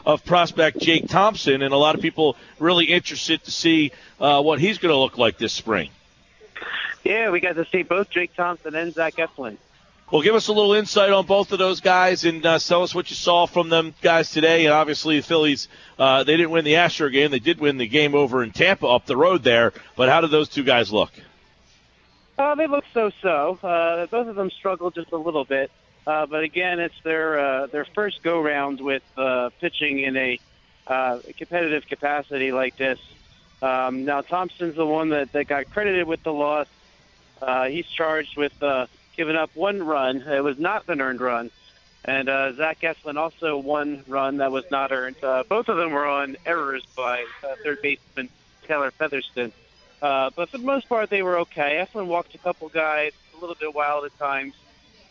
of prospect Jake Thompson, and a lot of people really interested to see what he's going to look like this spring. Yeah, we got to see both Jake Thompson and Zach Eflin. Well, give us a little insight on both of those guys and tell us what you saw from them guys today. And obviously the Phillies, they didn't win the Astro game. They did win the game over in Tampa up the road there. But how did those two guys look? They look so-so. Both of them struggled just a little bit. But, again, it's their first go-round with pitching in a competitive capacity like this. Now, Thompson's the one that got credited with the loss. He's charged with giving up one run. It was not an earned run. And Zach Eflin also one run that was not earned. Both of them were on errors by third baseman Taylor Featherston. But for the most part, they were okay. Eflin walked a couple guys, a little bit wild at times.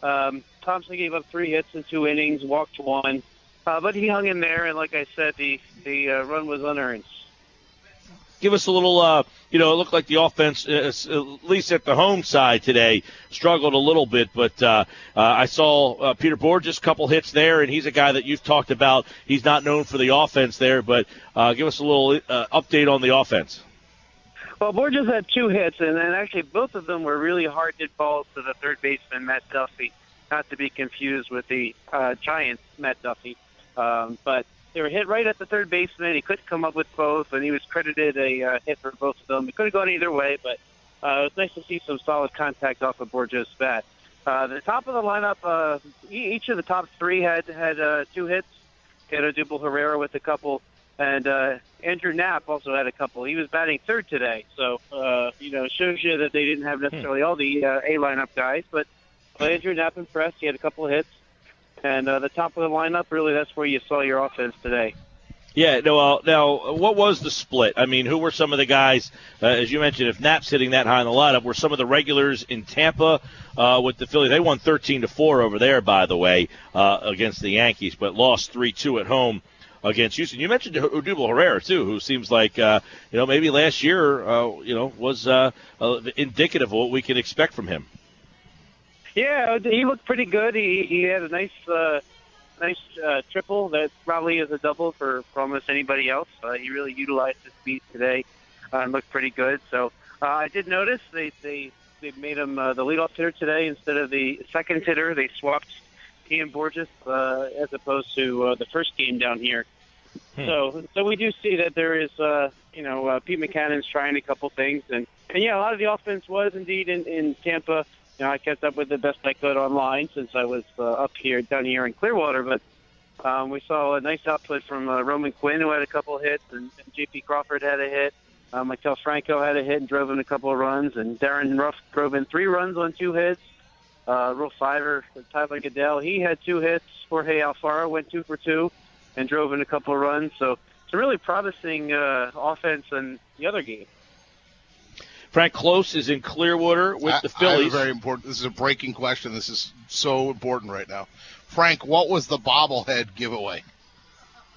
Thompson gave up 3 hits in 2 innings, walked 1. But he hung in there, and like I said, the run was unearned. Give us a little, it looked like the offense, at least at the home side today, struggled a little bit. But I saw Peter Borges, a couple hits there, and he's a guy that you've talked about. He's not known for the offense there, but give us a little update on the offense. Well, Borges had 2 hits, and actually both of them were really hard-hit balls to the third baseman, Matt Duffy, not to be confused with the Giants' Matt Duffy. But they were hit right at the third baseman. He couldn't come up with both, and he was credited a hit for both of them. It could have gone either way, but it was nice to see some solid contact off of Borges' bat. The top of the lineup, each of the top 3 had 2 hits. He had Odubel Herrera with a couple, and Andrew Knapp also had a couple. He was batting third today, so it shows you that they didn't have necessarily all the A lineup guys, but Andrew Knapp impressed. He had a couple of hits. And the top of the lineup, really, that's where you saw your offense today. Yeah, now, what was the split? I mean, who were some of the guys, as you mentioned, if Knapp's hitting that high in the lineup, were some of the regulars in Tampa with the Phillies? They won 13-4 over there, by the way, against the Yankees, but lost 3-2 at home against Houston. You mentioned Odubel Herrera, too, who seems like, maybe last year, was indicative of what we can expect from him. Yeah, he looked pretty good. He had a nice triple that probably is a double for almost anybody else. He really utilized his speed today and looked pretty good. So I did notice they made him the leadoff hitter today instead of the second hitter. They swapped he and Borges as opposed to the first game down here. So we do see that there is, Pete McCannon's trying a couple things. And yeah, a lot of the offense was indeed in Tampa. I kept up with the best I could online since I was down here in Clearwater. But we saw a nice output from Roman Quinn, who had a couple of hits, and J.P. Crawford had a hit. Maikel Franco had a hit and drove in a couple of runs, and Darren Ruff drove in 3 runs on 2 hits. Real fiver, Tyler Goodell, he had 2 hits. Jorge Alfaro went 2 for 2 and drove in a couple of runs. So it's a really promising offense in the other game. Frank Klose is in Clearwater with the Phillies. Very important. This is a breaking question. This is so important right now. Frank, what was the bobblehead giveaway?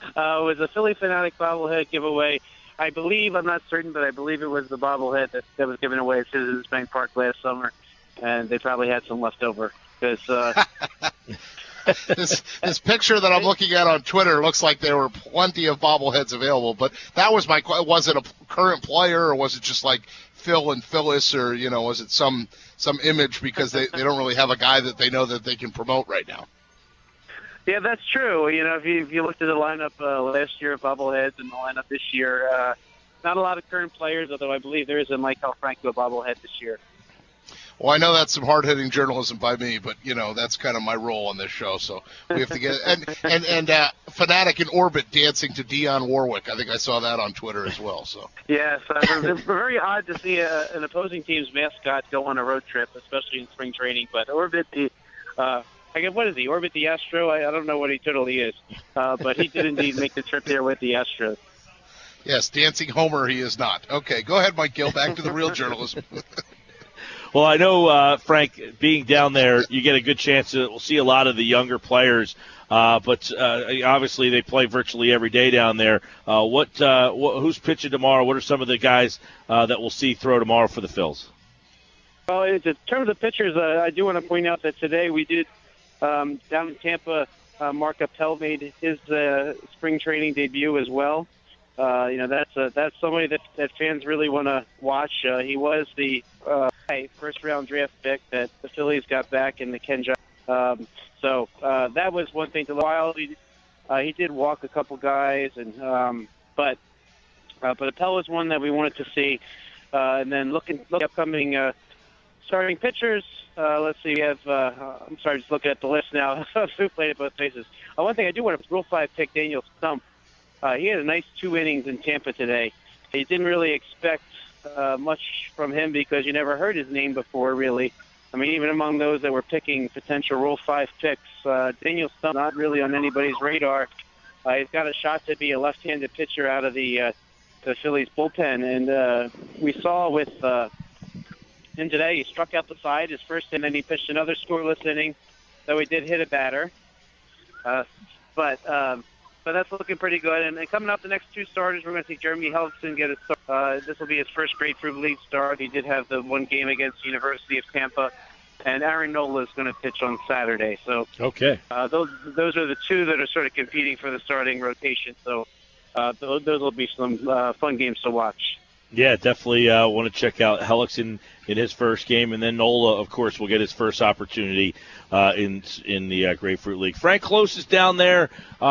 It was a Philly Fanatic bobblehead giveaway. I believe, I'm not certain, but I believe it was the bobblehead that was given away at Citizens Bank Park last summer, and they probably had some left over. This picture that I'm looking at on Twitter looks like there were plenty of bobbleheads available, but that was my question. Was it a current player, or was it just like Phil and Phyllis, or was it some image because they don't really have a guy that they know that they can promote right now? Yeah, that's true. If you looked at the lineup last year of bobbleheads and the lineup this year, not a lot of current players, although I believe there is a Maikel Franco bobblehead this year. Well, I know that's some hard-hitting journalism by me, but that's kind of my role on this show. So we have to get and Fanatic in orbit dancing to Dionne Warwick. I think I saw that on Twitter as well. So yes, it's very odd to see an opposing team's mascot go on a road trip, especially in spring training. But Orbit, what is he? Orbit the Astro? I don't know what he totally is, but he did indeed make the trip there with the Astros. Yes, dancing Homer he is not. Okay, go ahead, Mike Gill. Back to the real journalism. Well, I know, Frank, being down there, you get a good chance to see a lot of the younger players, but obviously they play virtually every day down there. Who's pitching tomorrow? What are some of the guys that we'll see throw tomorrow for the Phils? Well, in terms of pitchers, I do want to point out that today we did, down in Tampa, Mark Appel made his spring training debut as well. That's somebody that fans really want to watch. He was the first-round draft pick that the Phillies got back in the Kenja. So that was one thing to look at. He did walk a couple guys, but Appel was one that we wanted to see. And then looking at upcoming starting pitchers, let's see. We have. I'm sorry, just looking at the list now. Who played at both places? One thing I do want to Rule 5 pick Daniel Stump. He had a nice 2 innings in Tampa today. You didn't really expect much from him because you never heard his name before, really. I mean, even among those that were picking potential Rule 5 picks, Daniel Stump not really on anybody's radar. He's got a shot to be a left-handed pitcher out of the Phillies bullpen, and we saw with him today, he struck out the side his first inning, and then he pitched another scoreless inning, though he did hit a batter. But that's looking pretty good. And coming up, the next 2 starters, we're going to see Jeremy Hellickson get a start. This will be his first Grapefruit League start. He did have the 1 game against University of Tampa. And Aaron Nola is going to pitch on Saturday. So okay, those are the 2 that are sort of competing for the starting rotation. So those will be some fun games to watch. Yeah, definitely want to check out Hellickson in his first game, and then Nola, of course, will get his first opportunity in the Grapefruit League. Frank Klose is down there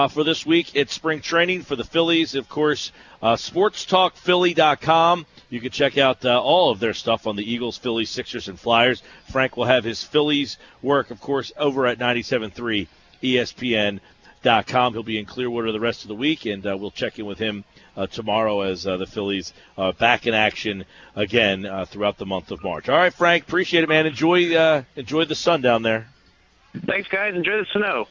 for this week. It's spring training for the Phillies. Of course, sportstalkphilly.com. You can check out all of their stuff on the Eagles, Phillies, Sixers, and Flyers. Frank will have his Phillies work, of course, over at 97.3 ESPN.com. He'll be in Clearwater the rest of the week, and we'll check in with him tomorrow as the Phillies back in action again throughout the month of March. All right, Frank, appreciate it, man. Enjoy the sun down there. Thanks, guys. Enjoy the snow.